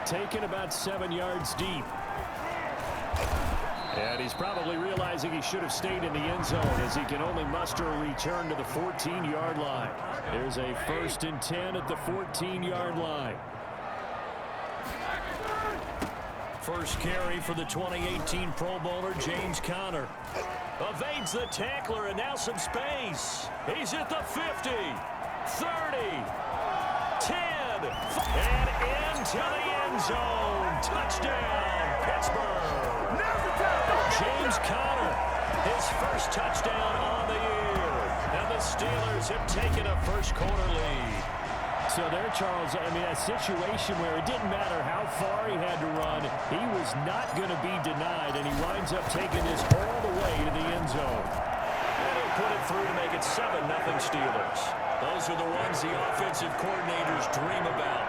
taken about 7 yards deep. And he's probably realizing he should have stayed in the end zone as he can only muster a return to the 14-yard line. There's a 1st and 10 at the 14-yard line. First carry for the 2018 Pro Bowler, James Conner. Evades the tackler, and now some space. He's at the 50, 30, 10, and into the end zone. Touchdown, Pittsburgh. James Conner, his first touchdown on the year. And the Steelers have taken a first-quarter lead. So there, Charles, I mean, a situation where it didn't matter how far he had to run, he was not going to be denied, and he winds up taking this all the way to the end zone. And he'll put it through to make it 7-0 Steelers. Those are the ones the offensive coordinators dream about.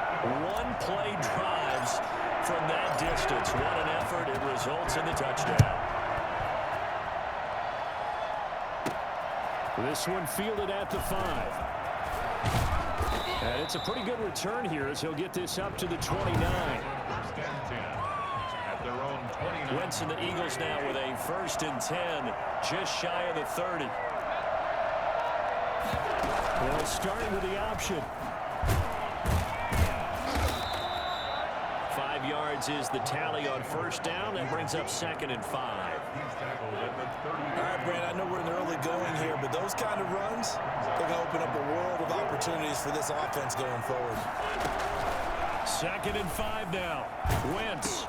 One-play drives from that distance. What an effort. It results in the touchdown. This one fielded at the 5. And it's a pretty good return here as he'll get this up to the 29. Wentz and the Eagles now with a 1st and 10, just shy of the 30. They'll start with the option. 5 yards is the tally on first down. That brings up 2nd and 5. All right, Brand, I know we're in the early going here, but those kind of runs, they're going to open up a world of opportunities for this offense going forward. 2nd and 5 now. Wentz.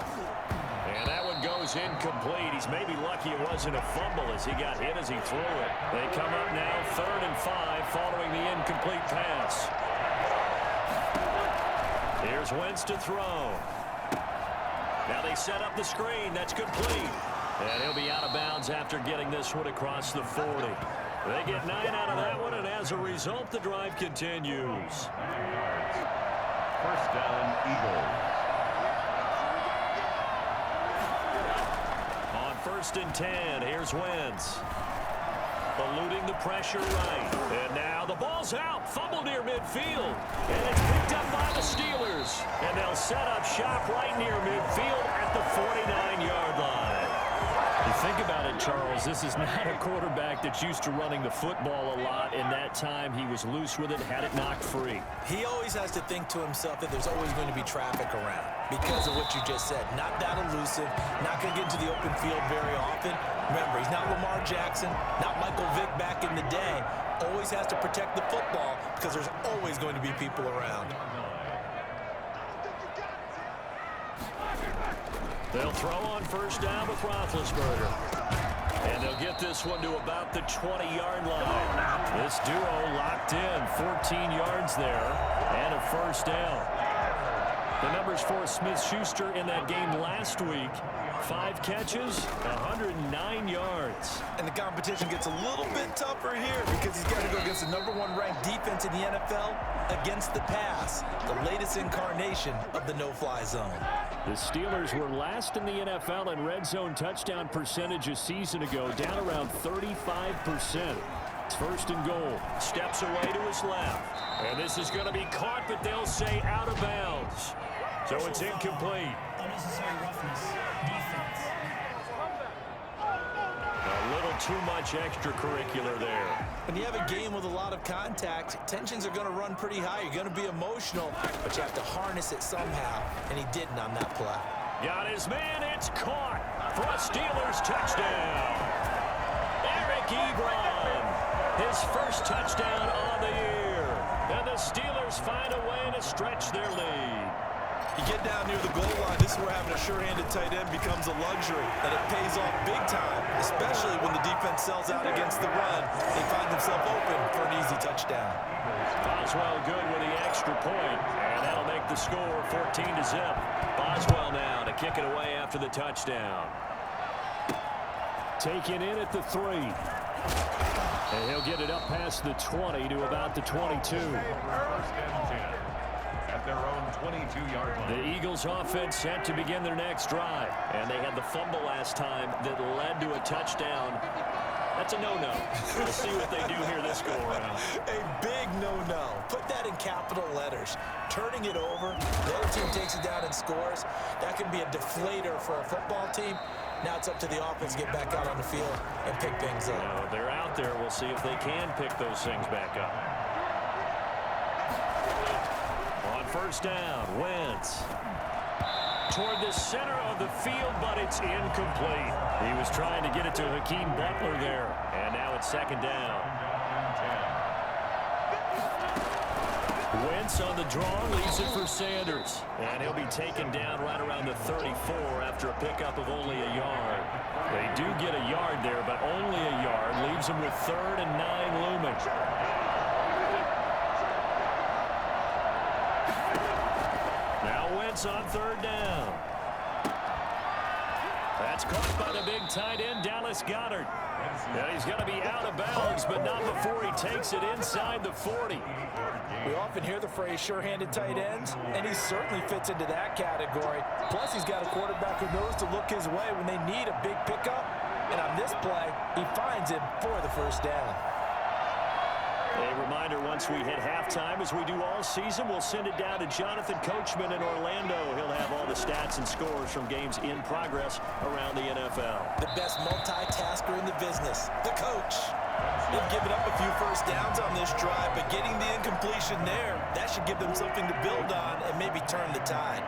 And that one goes incomplete. He's maybe lucky it wasn't a fumble as he got hit as he threw it. They come up now 3rd and 5 following the incomplete pass. Here's Wentz to throw. Now they set up the screen. That's complete. And he'll be out of bounds after getting this one across the 40. They get 9 out of that one, and as a result, the drive continues. 1st down, Eagles. On 1st and 10, here's Wentz. Eluding the pressure right. And now the ball's out. Fumble near midfield. And it's picked up by the Steelers. And they'll set up shop right near midfield at the 49-yard line. You think about it, Charles, this is not a quarterback that's used to running the football a lot. In that time, he was loose with it, had it knocked free. He always has to think to himself that there's always going to be traffic around because of what you just said. Not that elusive, not going to get into the open field very often. Remember, he's not Lamar Jackson, not Michael Vick back in the day. Always has to protect the football because there's always going to be people around. They'll throw on first down with Roethlisberger. And they'll get this one to about the 20-yard line. This duo locked in, 14 yards there, and a first down. The numbers for Smith-Schuster in that game last week, 5 catches, 109 yards. And the competition gets a little bit tougher here because he's got to go against the #1 ranked defense in the NFL against the pass, the latest incarnation of the no-fly zone. The Steelers were last in the NFL in red zone touchdown percentage a season ago, down around 35%. It's 1st and goal. Steps away to his left. And this is going to be caught, but they'll say out of bounds. So it's incomplete. Unnecessary roughness. Defense. A little too much extracurricular there. When you have a game with a lot of contact, tensions are going to run pretty high. You're going to be emotional, but you have to harness it somehow, and he didn't on that play. Got his man. It's caught for a Steelers touchdown. Eric Ebron, his first touchdown on the year. And the Steelers find a way to stretch their lead. You get down near the goal line, this is where having a sure-handed tight end becomes a luxury, and it pays off big time, especially when the defense sells out against the run. They find themselves open for an easy touchdown. Boswell good with the extra point, and that'll make the score 14-0. Boswell now to kick it away after the touchdown. Taken in at the 3. And he'll get it up past the 20 to about the 22. At their own 22-yard line. The Eagles offense set to begin their next drive. And they had the fumble last time that led to a touchdown. That's a no-no. We'll see what they do here this go-around. A big no-no. Put that in capital letters. Turning it over, the other team takes it down and scores. That can be a deflator for a football team. Now it's up to the offense to get back out on the field and pick things up. They're out there. We'll see if they can pick those things back up. On first down, Wentz. Toward the center of the field, but it's incomplete. He was trying to get it to Hakeem Butler there. And now it's second down. Wentz on the draw, leaves it for Sanders. And he'll be taken down right around the 34 after a pickup of only a yard. They do get a yard there, but only a yard. Leaves him with 3rd and 9 looming. Now Wentz on 3rd down. That's caught by the big tight end, Dallas Goedert. And he's going to be out of bounds, but not before he takes it inside the 40. We often hear the phrase sure-handed tight ends, and he certainly fits into that category. Plus, he's got a quarterback who knows to look his way when they need a big pickup. And on this play, he finds him for the first down. A reminder, once we hit halftime, as we do all season, we'll send it down to Jonathan Coachman in Orlando. He'll have all the stats and scores from games in progress around the NFL. The best multitasker in the business, the coach. They've given up a few first downs on this drive, but getting the incompletion there, that should give them something to build on and maybe turn the tide.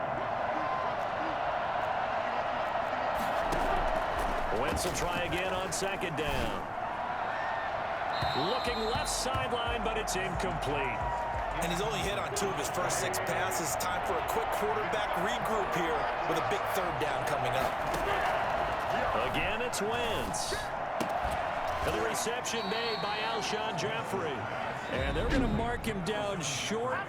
Wentz will try again on second down. Looking left sideline, but it's incomplete. And he's only hit on 2 of his first 6 passes. Time for a quick quarterback regroup here with a big 3rd down coming up. Again, it's Wentz. And the reception made by Alshon Jeffrey. And they're going to mark him down short,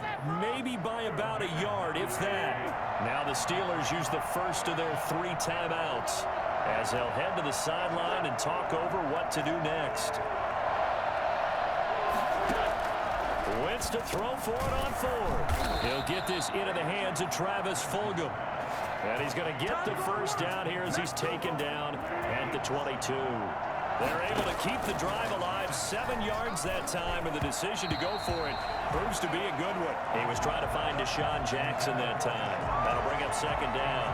maybe by about a yard, if that. Now the Steelers use the first of their 3 timeouts as they'll head to the sideline and talk over what to do next. Wentz to throw for it on 4th. He'll get this into the hands of Travis Fulgham. And he's going to get the first down here as he's taken down at the 22. They're able to keep the drive alive, 7 yards that time, and the decision to go for it proves to be a good one. He was trying to find Deshaun Jackson that time. That'll bring up second down.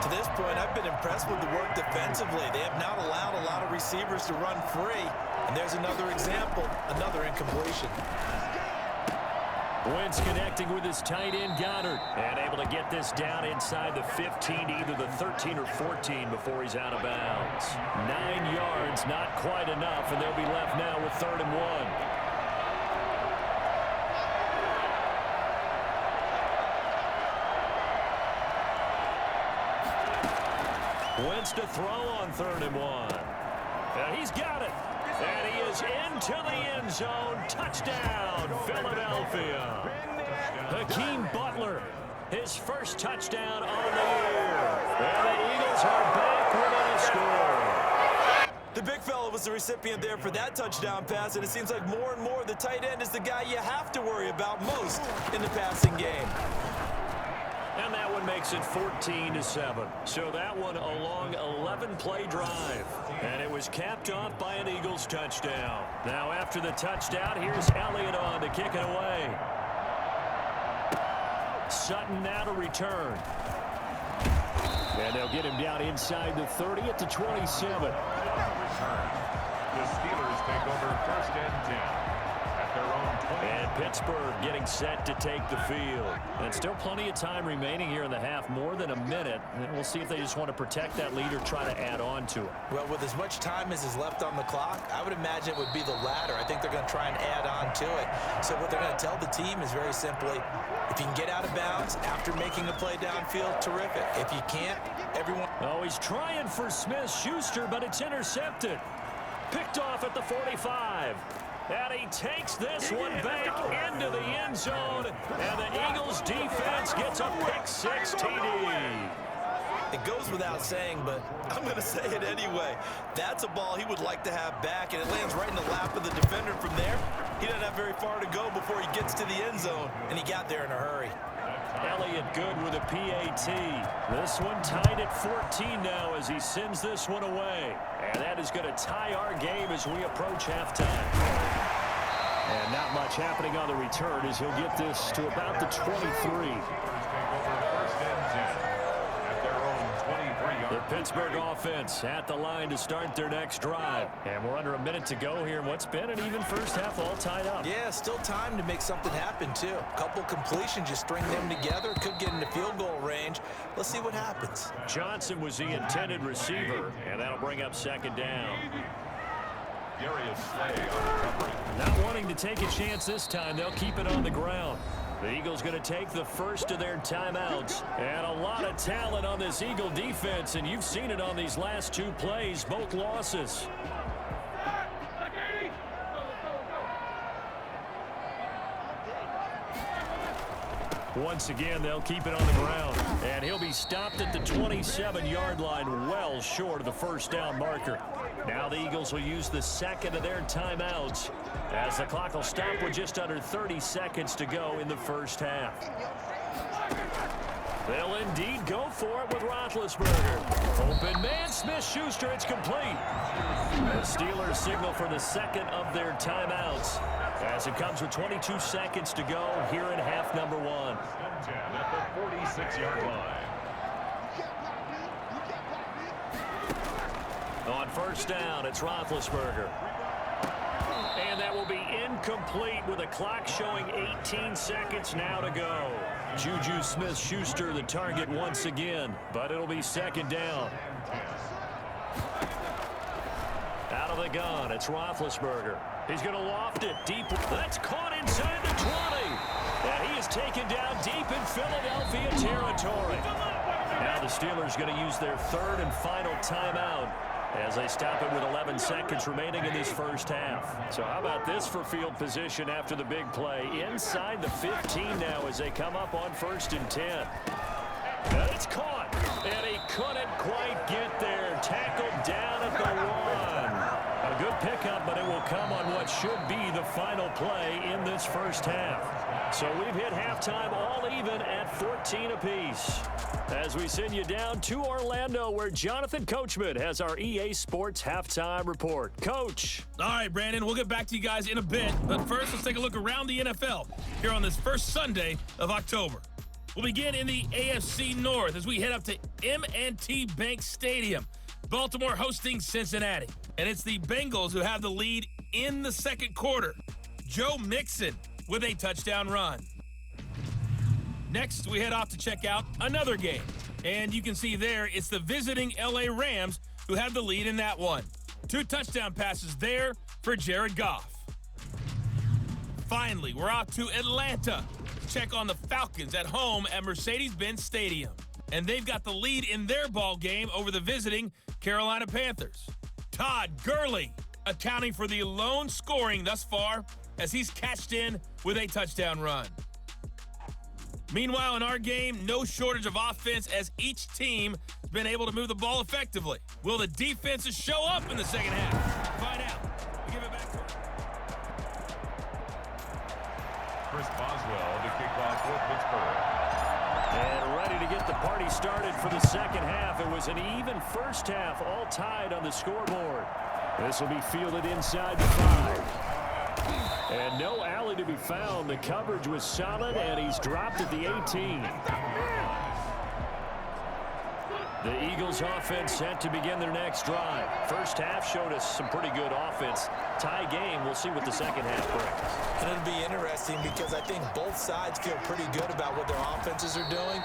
To this point, I've been impressed with the work defensively. They have not allowed a lot of receivers to run free. And there's another example, another incompletion. Wentz connecting with his tight end, Goddard, and able to get this down inside the 15, either the 13 or 14 before he's out of bounds. 9 yards, not quite enough, and they'll be left now with 3rd and 1. Wentz to throw on 3rd and 1. And he's got it. And he is into the end zone. Touchdown, Philadelphia. Hakeem Butler, his first touchdown on the year. And the Eagles are back within a score. The big fella was the recipient there for that touchdown pass, and it seems like more and more the tight end is the guy you have to worry about most in the passing game. And that one makes it 14-7. So that one a long 11-play drive. And it was capped off by an Eagles touchdown. Now after the touchdown, here's Elliott on to kick it away. Sutton now to return. And they'll get him down inside the 30 at the 27. The Steelers take over 1st and 10. At their own 20. And Pittsburgh getting set to take the field. And still plenty of time remaining here in the half, more than a minute. And we'll see if they just want to protect that lead or try to add on to it. Well, with as much time as is left on the clock, I would imagine it would be the latter. I think they're going to try and add on to it. So what they're going to tell the team is very simply, if you can get out of bounds after making a play downfield, terrific. If you can't, everyone... Oh, he's trying for Smith-Schuster, but it's intercepted. Picked off at the 45. And he takes this one back into the end zone. And the Eagles defense gets a pick-6 TD. It goes without saying, but I'm going to say it anyway. That's a ball he would like to have back, and it lands right in the lap of the defender from there. He doesn't have very far to go before he gets to the end zone, and he got there in a hurry. Elliott good with a PAT. This one tied at 14 now as he sends this one away. And that is going to tie our game as we approach halftime. And not much happening on the return as he'll get this to about the 23. The Pittsburgh offense at the line to start their next drive. And we're under a minute to go here in what's been an even first half, all tied up. Yeah, still time to make something happen, too. A couple completions, just string them together. Could get into field goal range. Let's see what happens. Johnson was the intended receiver, and that'll bring up second down. Not wanting to take a chance this time, they'll keep it on the ground. The Eagles going to take the first of their timeouts. And a lot of talent on this Eagle defense, and you've seen it on these last two plays, both losses. Once again, they'll keep it on the ground. And he'll be stopped at the 27-yard line, well short of the first down marker. Now the Eagles will use the second of their timeouts as the clock will stop with just under 30 seconds to go in the first half. They'll indeed go for it with Roethlisberger. Open man, Smith-Schuster, it's complete. The Steelers signal for the second of their timeouts as it comes with 22 seconds to go here in half number one. At the 46-yard line. On first down, it's Roethlisberger. And that will be incomplete with the clock showing 18 seconds now to go. Juju Smith-Schuster the target once again, but it'll be second down. Out of the gun, it's Roethlisberger. He's going to loft it deep. That's caught inside the 20. And he is taken down deep in Philadelphia territory. Now the Steelers going to use their third and final timeout as they stop it with 11 seconds remaining in this first half. So how about this for field position after the big play? Inside the 15 now as they come up on 1st and 10. And it's caught. And he couldn't quite get there. Tackled down at the 1. A good pickup, but it will come on what should be the final play in this first half. So we've hit halftime all even at 14 apiece. As we send you down to Orlando, where Jonathan Coachman has our EA Sports halftime report. Coach. All right, Brandon, we'll get back to you guys in a bit. But first, let's take a look around the NFL here on this first Sunday of October. We'll begin in the AFC North as we head up to M&T Bank Stadium. Baltimore hosting Cincinnati. And it's the Bengals who have the lead in the second quarter. Joe Mixon with a touchdown run. Next, we head off to check out another game. And you can see there, it's the visiting LA Rams who have the lead in that one. 2 touchdown passes there for Jared Goff. Finally, we're off to Atlanta to check on the Falcons at home at Mercedes-Benz Stadium. And they've got the lead in their ball game over the visiting Carolina Panthers. Todd Gurley accounting for the lone scoring thus far as he's cashed in with a touchdown run. Meanwhile, in our game, no shortage of offense as each team has been able to move the ball effectively. Will the defenses show up in the second half? Find out. We give it back to Chris Boswell to kick off for Pittsburgh. And ready to get the party started for the second half. It was an even first half, all tied on the scoreboard. This will be fielded inside the 5. And no alley to be found. The coverage was solid, and he's dropped at the 18. The Eagles offense set to begin their next drive. First half showed us some pretty good offense. Tie game, we'll see what the second half brings. And it'll be interesting because I think both sides feel pretty good about what their offenses are doing.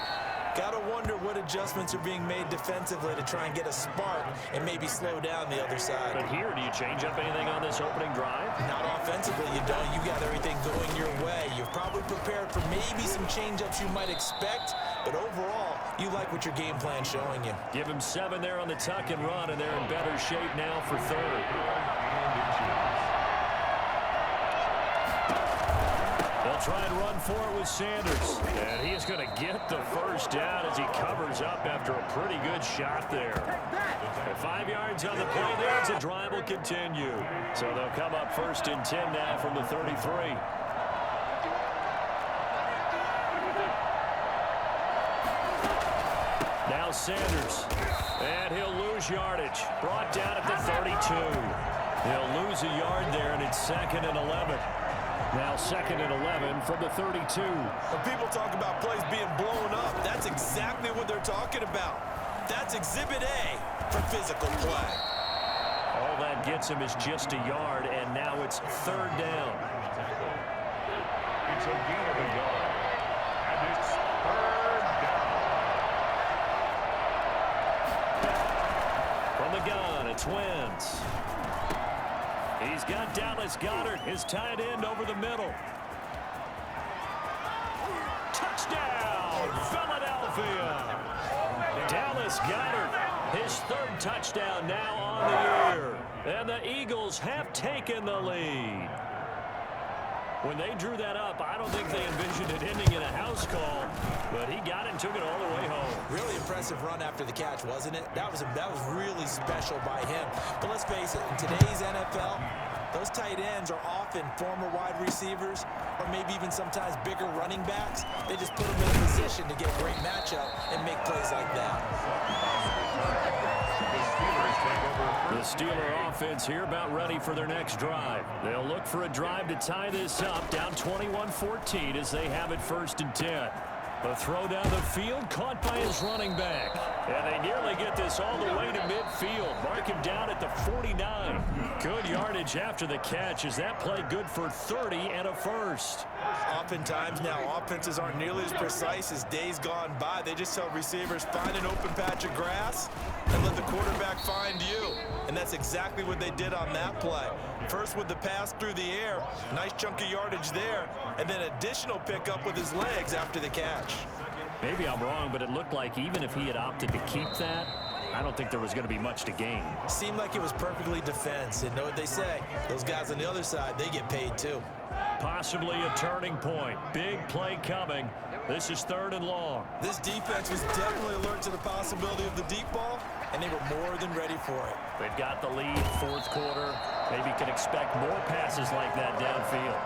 Gotta wonder what adjustments are being made defensively to try and get a spark and maybe slow down the other side. But here, do you change up anything on this opening drive? Not offensively, you don't. You got everything going your way. You've probably prepared for maybe some change-ups you might expect, but overall, you like what your game plan's showing you. Give him 7 there on the tuck and run, and they're in better shape now for third. They'll try and run for it with Sanders. And he is going to get the first down as he covers up after a pretty good shot there. 5 yards on the play there as the drive will continue. So they'll come up 1st and 10 now from the 33. Miles Sanders. And he'll lose yardage. Brought down at the 32. He'll lose a yard there, and it's 2nd and 11. Now 2nd and 11 from the 32. When people talk about plays being blown up, that's exactly what they're talking about. That's Exhibit A for physical play. All that gets him is just a yard, and now it's 3rd down. It's a gain of a yard. And it's 3rd down. From the gun, it's Wentz. He's got Dallas Goedert, his tight end, over the middle. Touchdown, Philadelphia! Dallas Goedert, his 3rd touchdown now on the year. And the Eagles have taken the lead. When they drew that up, I don't think they envisioned it ending in a house call, but he got it and took it all the way home. Really impressive run after the catch, wasn't it? That was really special by him. But let's face it, in today's NFL, those tight ends are often former wide receivers or maybe even sometimes bigger running backs. They just put them in a position to get a great matchup and make plays like that. The Steeler offense here about ready for their next drive. They'll look for a drive to tie this up, down 21-14 as they have it 1st and 10. A throw down the field, caught by his running back. And they nearly get this all the way to midfield. Mark him down at the 49. Good yardage after the catch. Is that play good for 30 and a first? Oftentimes now, offenses aren't nearly as precise as days gone by. They just tell receivers, find an open patch of grass and let the quarterback find you. And that's exactly what they did on that play. First with the pass through the air, nice chunk of yardage there, and then additional pickup with his legs after the catch. Maybe I'm wrong, but it looked like even if he had opted to keep that, I don't think there was going to be much to gain. Seemed like it was perfectly defense. And know what they say? Those guys on the other side, they get paid too. Possibly a turning point. Big play coming. This is 3rd and long. This defense was definitely alert to the possibility of the deep ball, and they were more than ready for it. They've got the lead, 4th quarter. Maybe can expect more passes like that downfield.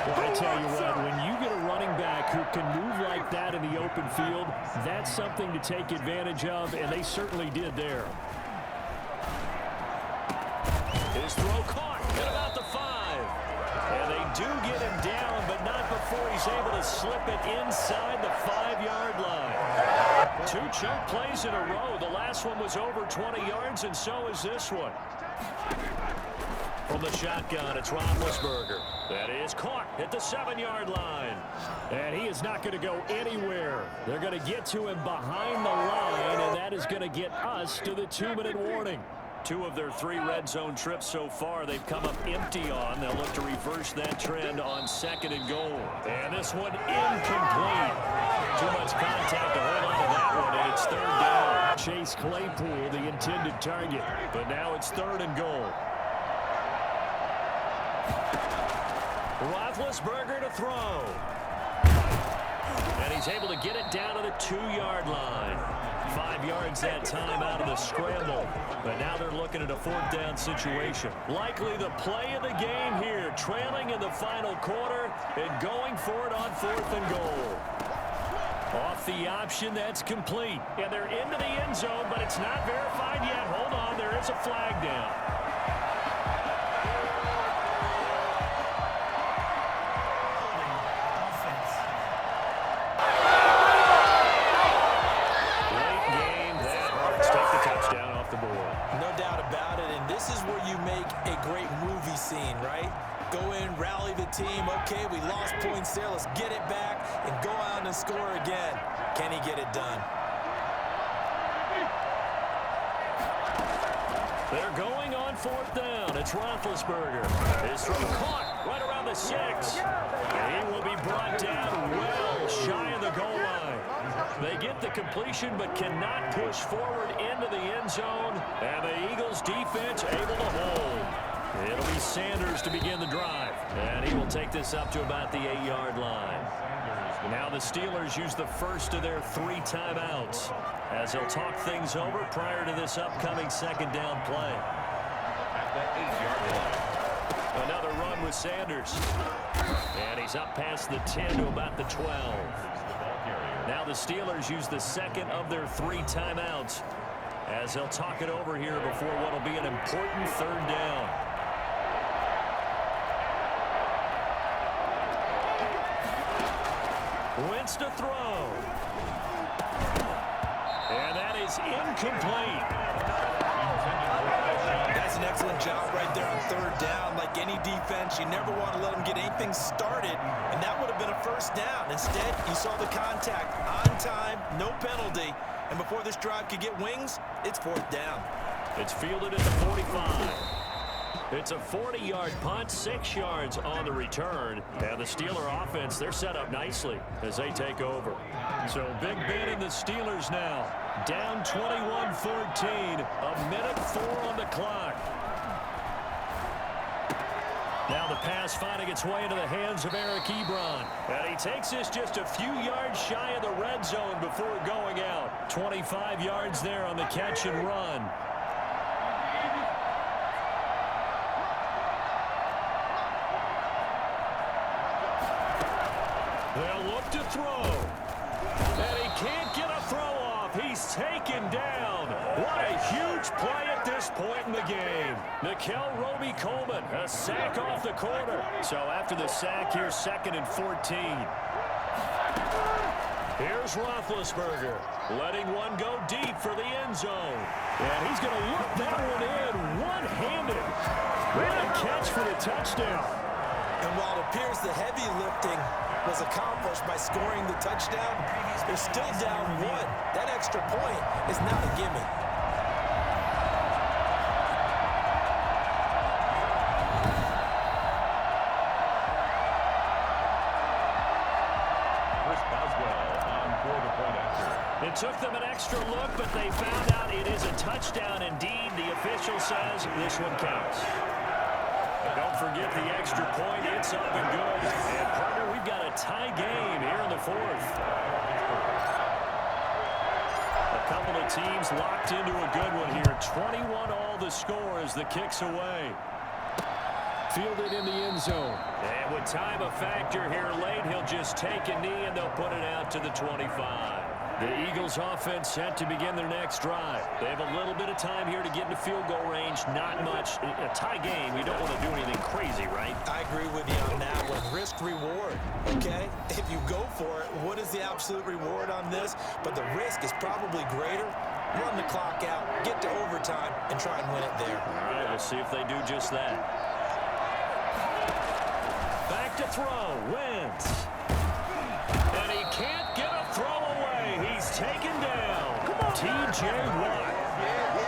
Well, I tell you what, when you get a running back who can move like that in the open field, that's something to take advantage of, and they certainly did there. His throw caught at about the 5. And they do get him down, but not before he's able to slip it inside the 5-yard line. 2 choke plays in a row. The last one was over 20 yards, and so is this one. From the shotgun, it's Roethlisberger. That is caught at the 7-yard line. And he is not going to go anywhere. They're going to get to him behind the line, and that is going to get us to the 2-minute warning. 2 of their 3 red zone trips so far they've come up empty on. They'll look to reverse that trend on 2nd and goal. And this one incomplete. Too much contact to hold on to that one, and it's 3rd down. Chase Claypool, the intended target. But now it's 3rd and goal. Roethlisberger to throw. And he's able to get it down to the 2-yard line. 5 yards that time out of the scramble. But now they're looking at a 4th down situation. Likely the play of the game here. Trailing in the final quarter and going for it on 4th and goal. Off the option, that's complete. And they're into the end zone, but it's not verified yet. Hold on, there is a flag down. Team, okay, we lost points there. Let's get it back and go out and score again. Can he get it done? They're going on 4th down. It's Roethlisberger. His throw caught right around the 6. And he will be brought down well shy of the goal line. They get the completion but cannot push forward into the end zone. And the Eagles defense able to hold. It'll be Sanders to begin the drive. And he will take this up to about the 8-yard line. Now the Steelers use the first of their 3 timeouts as they'll talk things over prior to this upcoming 2nd down play. Another run with Sanders. And he's up past the 10 to about the 12. Now the Steelers use the second of their 3 timeouts as they'll talk it over here before what will be an important 3rd down. Wentz to throw. And that is incomplete. That's an excellent job right there on 3rd down. Like any defense, you never want to let them get anything started, and that would have been a 1st down. Instead, you saw the contact on time, no penalty, and before this drive could get wings, it's 4th down. It's fielded at the 45. It's a 40-yard punt, 6 yards on the return. And the Steeler offense, they're set up nicely as they take over. So Big Ben and the Steelers now down 21-14, a minute 4 on the clock. Now the pass finding its way into the hands of Eric Ebron. And he takes this just a few yards shy of the red zone before going out. 25 yards there on the catch and run. They'll look to throw. And he can't get a throw off. He's taken down. What a huge play at this point in the game. Nickel Roby-Coleman, a sack off the corner. So after the sack, here's 2nd and 14. Here's Roethlisberger, letting one go deep for the end zone. And he's going to look that one in one-handed. What a catch for the touchdown. And while it appears the heavy lifting was accomplished by scoring the touchdown, they're still down 1. That extra point is not a gimme. It took them an extra look, but they found out it is a touchdown indeed. The official says this one counts. Don't forget the extra point. It's up and good. And, partner, we've got a tie game here in the 4th. A couple of teams locked into a good one here. 21 all the score as the kick's away. Fielded in the end zone. And with time a factor here late, he'll just take a knee and they'll put it out to the 25. The Eagles offense set to begin their next drive. They have a little bit of time here to get into field goal range. Not much. A tie game, you don't want to do anything crazy, right? I agree with you on that one. Risk reward, okay? If you go for it, what is the absolute reward on this? But the risk is probably greater. Run the clock out, get to overtime, and try and win it there. All right, we'll see if they do just that. Back to throw, Wentz. And he can't get a throw away. He's taken down. T.J. Watt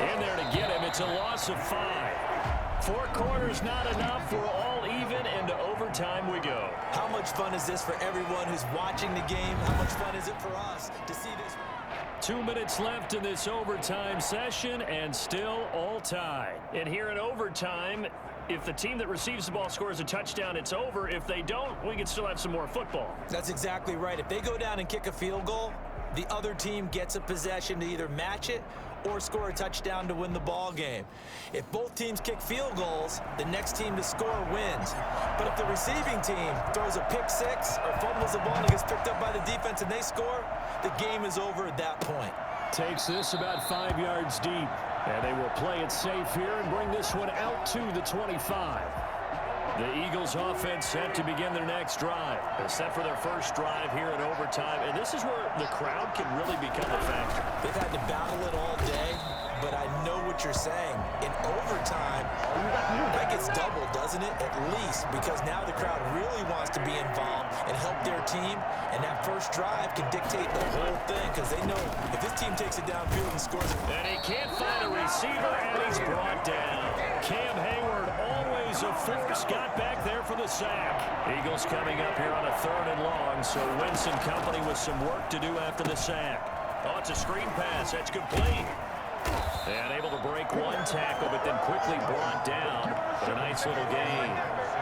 in there to get him. It's a loss of 5. 4 quarters not enough. We're all even, and to overtime we go. How much fun is this for everyone who's watching the game? How much fun is it for us to see this? 2 minutes left in this overtime session, and still all tied. And here in overtime, if the team that receives the ball scores a touchdown, it's over. If they don't, we can still have some more football. That's exactly right. If they go down and kick a field goal, the other team gets a possession to either match it or score a touchdown to win the ball game. If both teams kick field goals, the next team to score wins. But if the receiving team throws a pick 6 or fumbles the ball and gets picked up by the defense and they score, the game is over at that point. Takes this about 5 yards deep. And they will play it safe here and bring this one out to the 25. The Eagles offense set to begin their next drive. They're set for their first drive here in overtime. And this is where the crowd can really become a factor. They've had to battle it all day, but I know what you're saying. In overtime, that gets doubled, doesn't it? At least, because now the crowd really wants to be involved and help their team. And that first drive can dictate the whole thing because they know if this team takes it downfield and scores it. And he can't find a receiver, and he's brought down. Cam Hayward, always a force, got back there for the sack. Eagles coming up here on a 3rd and long, so Wentz and company with some work to do after the sack. Oh, it's a screen pass. That's complete. And able to break one tackle, but then quickly brought down. But a nice little gain.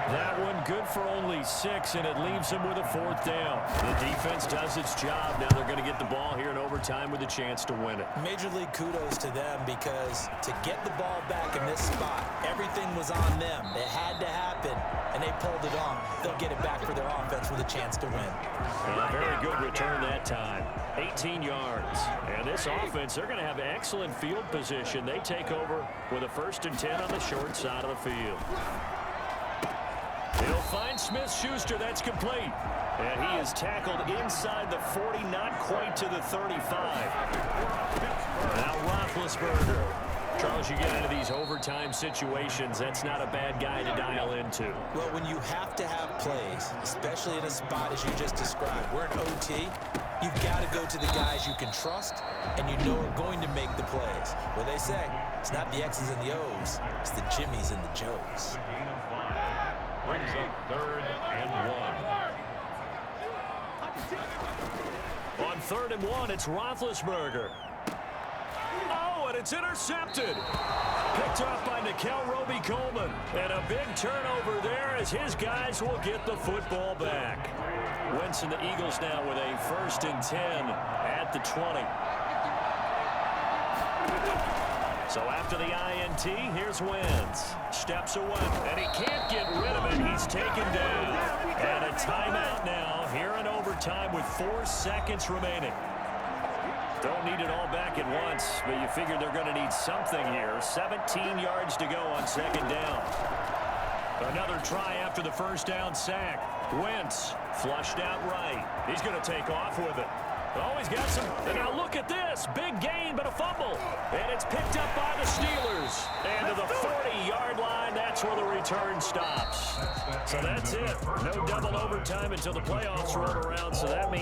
That one good for only 6, and it leaves them with a 4th down. The defense does its job. Now they're going to get the ball here in overtime with a chance to win it. Major League kudos to them, because to get the ball back in this spot, everything was on them. It had to happen, and they pulled it off. They'll get it back for their offense with a chance to win. A very good return that time. 18 yards. And this offense, they're going to have excellent field position. They take over with a 1st and 10 on the short side of the field. He'll find Smith-Schuster. That's complete. And he is tackled inside the 40, not quite to the 35. Now Roethlisberger. Charles, you get into these overtime situations, that's not a bad guy to dial into. Well, when you have to have plays, especially in a spot as you just described, we're in OT, you've got to go to the guys you can trust and you know are going to make the plays. Well, they say it's not the X's and the O's, it's the Jimmies and the Joes. Brings up 3rd and 1. On 3rd and 1, it's Roethlisberger. Oh, and it's intercepted. Picked off by Nikel Roby-Coleman. And a big turnover there as his guys will get the football back. Wentz and the Eagles now with a 1st and 10 at the 20. So after the INT, here's Wentz. Steps away, and he can't get rid of it. He's taken down. And a timeout now here in overtime with 4 seconds remaining. Don't need it all back at once, but you figure they're going to need something here. 17 yards to go on 2nd down. Another try after the 1st down sack. Wentz flushed out right. He's going to take off with it. Oh, he's got some. And now look at this. Big gain, but a fumble. And it's picked up by the Steelers. And to the 40-yard line, that's where the return stops. So that's it. No double overtime until the playoffs roll around, so that means